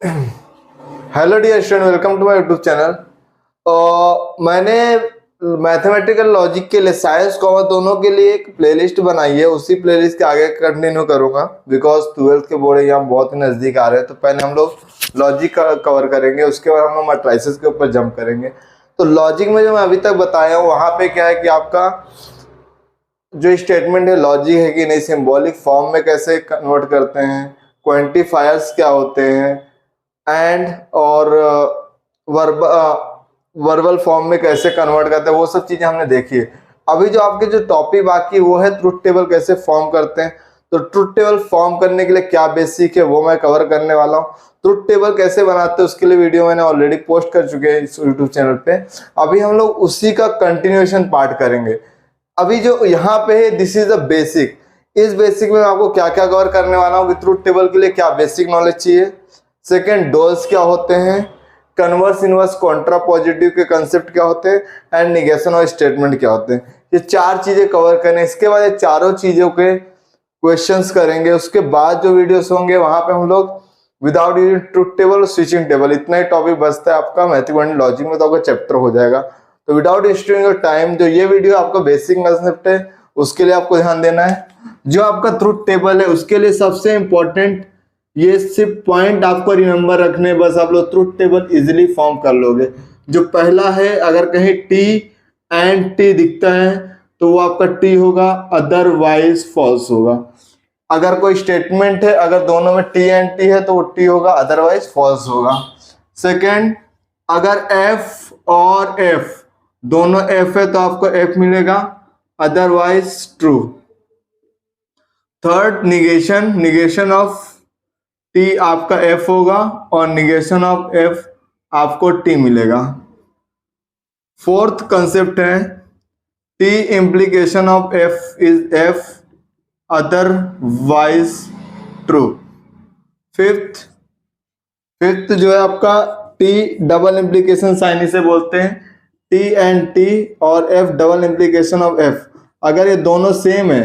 Hello dear student, welcome to my YouTube channel. मैंने mathematical logic के लिए science commerce दोनों के लिए एक प्लेलिस्ट बनाई है। उसी प्लेलिस्ट के आगे कंटिन्यू करूंगा बिकॉज ट्वेल्थ के बोर्ड एग्जाम बहुत ही नज़दीक आ रहे हैं। तो पहले हम लोग लॉजिक कवर करेंगे, उसके बाद हम लोग मैट्रिसेस के ऊपर जंप करेंगे। तो लॉजिक में जो मैं अभी तक बताया हूँ वहाँ पे क्या है कि आपका जो स्टेटमेंट है लॉजिक है कि नहीं, सिंबॉलिक फॉर्म में कैसे कन्वर्ट करते हैं, क्वांटिफायर्स क्या होते हैं, एंड और वर्बल फॉर्म में कैसे कन्वर्ट करते हैं, वो सब चीजें हमने देखी है। अभी जो आपके जो टॉपिक बाकी है वो है ट्रुथ टेबल कैसे फॉर्म करते हैं। तो ट्रुथ टेबल फॉर्म करने के लिए क्या बेसिक है वो मैं कवर करने वाला हूँ। ट्रुथ टेबल कैसे बनाते हैं उसके लिए वीडियो मैंने ऑलरेडी पोस्ट कर चुके हैं इस यूट्यूब चैनल पे। अभी हम लोग उसी का कंटिन्यूएशन पार्ट करेंगे। अभी जो यहाँ पे है दिस इज द बेसिक। इस बेसिक में आपको क्या क्या कवर करने वाला हूँ कि ट्रुथ टेबल के लिए क्या बेसिक नॉलेज चाहिए, सेकेंड डोल्स क्या होते हैं, कन्वर्स इनवर्स कॉन्ट्रा पॉजिटिव के कंसेप्ट क्या होते हैं, एंड निगेशन और स्टेटमेंट क्या होते हैं। ये चार चीजें कवर करें। इसके बाद ये चारों चीजों के क्वेश्चंस करेंगे। उसके बाद जो वीडियोस होंगे वहां पे हम लोग विदाउट यूजिंग ट्रुथ टेबल और स्विचिंग टेबल, इतना ही टॉपिक बचता है आपका मैथमेटिकल लॉजिक में, तो आपका चैप्टर हो जाएगा। तो विदाउट वेस्टिंग योर टाइम, जो ये वीडियो आपका बेसिक कंसेप्ट है उसके लिए आपको ध्यान देना है। जो आपका ट्रुथ टेबल है उसके लिए सबसे इंपॉर्टेंट ये सिर्फ पॉइंट आपको रिमेंबर रखने, बस आप लोग ट्रुथ टेबल इजीली फॉर्म कर लोगे। जो पहला है, अगर कहीं टी एंड टी दिखता है तो वो आपका टी होगा, अदरवाइज फॉल्स होगा। अगर कोई स्टेटमेंट है, अगर दोनों में टी एंड टी है तो वो टी होगा, अदरवाइज फॉल्स होगा। सेकेंड, अगर एफ और एफ दोनों एफ है तो आपको एफ मिलेगा, otherwise true. Third, negation, negation of T आपका एफ होगा और निगेशन ऑफ एफ आपको टी मिलेगा। फोर्थ कंसेप्ट है T implication of F is F, otherwise true. Fifth जो है आपका टी डबल इम्प्लीकेशन साइन से बोलते हैं, टी एंड टी और F double implication of F, अगर ये दोनों सेम है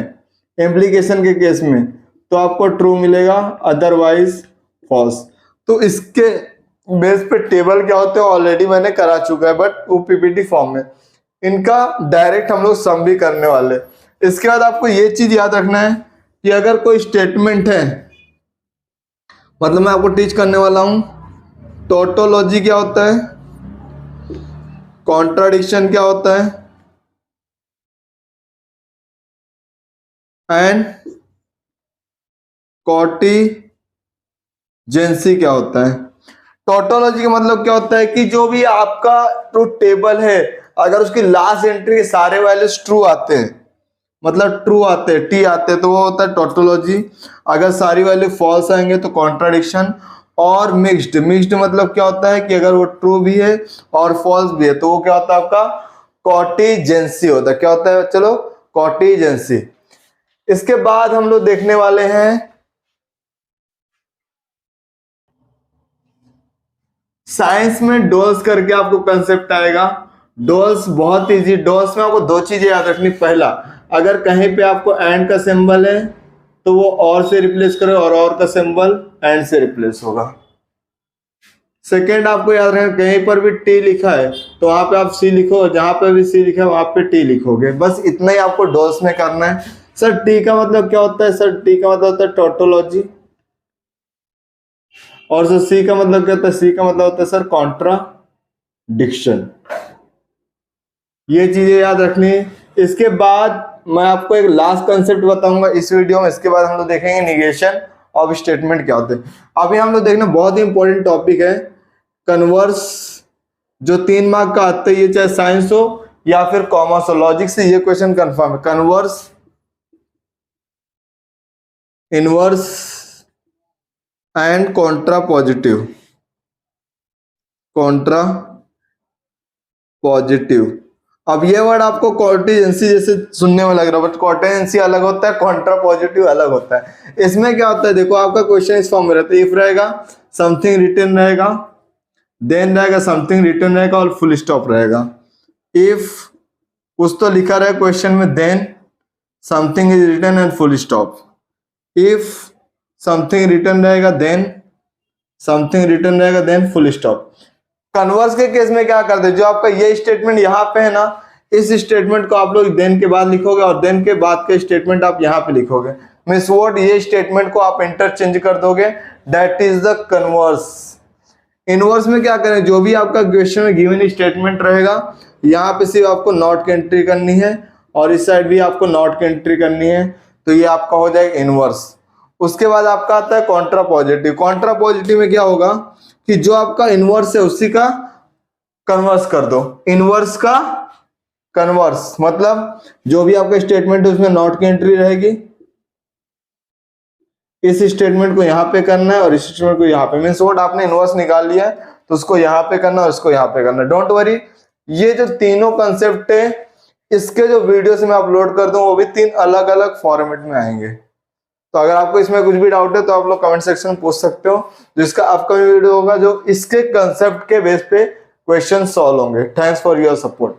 इम्प्लीकेशन के केस में तो आपको ट्रू मिलेगा, अदरवाइज फॉल्स। तो इसके बेस पे टेबल क्या होते हैं ऑलरेडी मैंने करा चुका है, बट वो पीपीटी फॉर्म में। इनका डायरेक्ट हम लोग सम भी करने वाले। इसके बाद आपको ये चीज याद रखना है कि अगर कोई स्टेटमेंट है, मतलब मैं आपको टीच करने वाला हूं टोटोलॉजी क्या होता है, कॉन्ट्राडिक्शन क्या होता है, एंड कॉन्टिजेंसी क्या होता है। टोटोलॉजी का मतलब क्या होता है कि जो भी आपका ट्रुथ टेबल है अगर उसकी लास्ट एंट्री के सारे वैल्यूज ट्रू आते हैं, मतलब ट्रू आते हैं, टी आते हैं, तो वो होता है टोटोलॉजी। अगर सारी वैल्यू फॉल्स आएंगे तो कॉन्ट्राडिक्शन। और मिक्स्ड, मिक्स्ड मतलब क्या होता है कि अगर वो ट्रू भी है और फॉल्स भी है तो वो क्या होता है आपका कॉन्टिजेंसी होता है। क्या होता है, चलो कॉन्टिजेंसी। इसके बाद हम लोग देखने वाले हैं साइंस में डोल्स करके आपको कंसेप्ट आएगा। डोल्स बहुत इजी। डोल्स में आपको दो चीजें याद रखनी। पहला, अगर कहीं पे आपको एंड का सिंबल है तो वो और से रिप्लेस करो और का सिंबल एंड से रिप्लेस होगा। सेकेंड, आपको याद रखना कहीं पर भी टी लिखा है तो वहां पे आप सी लिखो, जहां पे भी सी लिखा है वहां पे टी लिखोगे। बस इतना ही आपको डोल्स में करना है। सर टी का मतलब क्या होता है? सर टी का मतलब होता है टोटोलॉजी। और सर सी का मतलब क्या होता है? सी का मतलब होता है सर कॉन्ट्राडिक्शन। ये चीजें याद रखनी है। इसके बाद मैं आपको एक लास्ट कंसेप्ट बताऊंगा इस वीडियो में। इसके बाद हम लोग देखेंगे निगेशन ऑफ स्टेटमेंट क्या होते हैं। अभी हम लोग देखना बहुत ही इंपॉर्टेंट टॉपिक है कन्वर्स, जो 3 मार्क का आता है, ये चाहे साइंस हो या फिर कॉमर्स हो। लॉजिक से ये क्वेश्चन कंफर्म है, converse, inverse and Contra positive. Contra positive. अब ये वर्ड आपको कॉन्टिजेंसी जैसे सुनने में लग रहा है, बट कॉन्टिजेंसी अलग होता है, कॉन्ट्रा पॉजिटिव अलग होता है। इसमें क्या होता है, देखो आपका क्वेश्चन इस फॉर्म में रहता है, इफ रहेगा, समथिंग रिटर्न रहेगा, देन रहेगा, समथिंग रिटर्न रहेगा और फुल स्टॉप रहेगा। इफ कुछ तो लिखा रहा है क्वेश्चन में, then something is return and full stop. If something return रहेगा, देन समथिंग रिटर्न रहेगा, देन फुल स्टॉप। कन्वर्स के केस में क्या करते हैं, जो आपका ये स्टेटमेंट यहाँ पे है ना, इस स्टेटमेंट को आप लोग देन के बाद लिखोगे और देन के बाद के स्टेटमेंट आप यहाँ पे लिखोगे। मीन्स व्हाट, ये स्टेटमेंट को आप इंटरचेंज कर दोगे, that is the converse. Inverse में क्या करें, जो भी आपका क्वेश्चन में गिवन स्टेटमेंट रहेगा यहाँ पे सिर्फ आपको नॉट की एंट्री करनी है और इस साइड भी आपको नॉट की एंट्री करनी है, तो ये आपका हो जाएगा इनवर्स। उसके बाद आपका आता है कॉन्ट्रा पॉजिटिव। कॉन्ट्रा पॉजिटिव में क्या होगा कि जो आपका इनवर्स है उसी का कन्वर्स कर दो। इनवर्स का कन्वर्स मतलब जो भी आपका स्टेटमेंट है उसमें नॉट की एंट्री रहेगी, इस स्टेटमेंट को यहाँ पे करना है और इस स्टेटमेंट को यहाँ पे। मीन्स व्हाट, आपने इनवर्स निकाल लिया है तो उसको यहाँ पे करना और इसको यहाँ पे करना। डोंट वरी, ये जो तीनों कंसेप्ट है इसके जो वीडियोस मैं अपलोड कर दूं वो भी 3 अलग अलग फॉर्मेट में आएंगे। तो अगर आपको इसमें कुछ भी डाउट है तो आप लोग कमेंट सेक्शन में पूछ सकते हो, जिसका अपकमिंग वीडियो होगा जो इसके कंसेप्ट के बेस पे क्वेश्चन सॉल्व होंगे। Thanks for your support.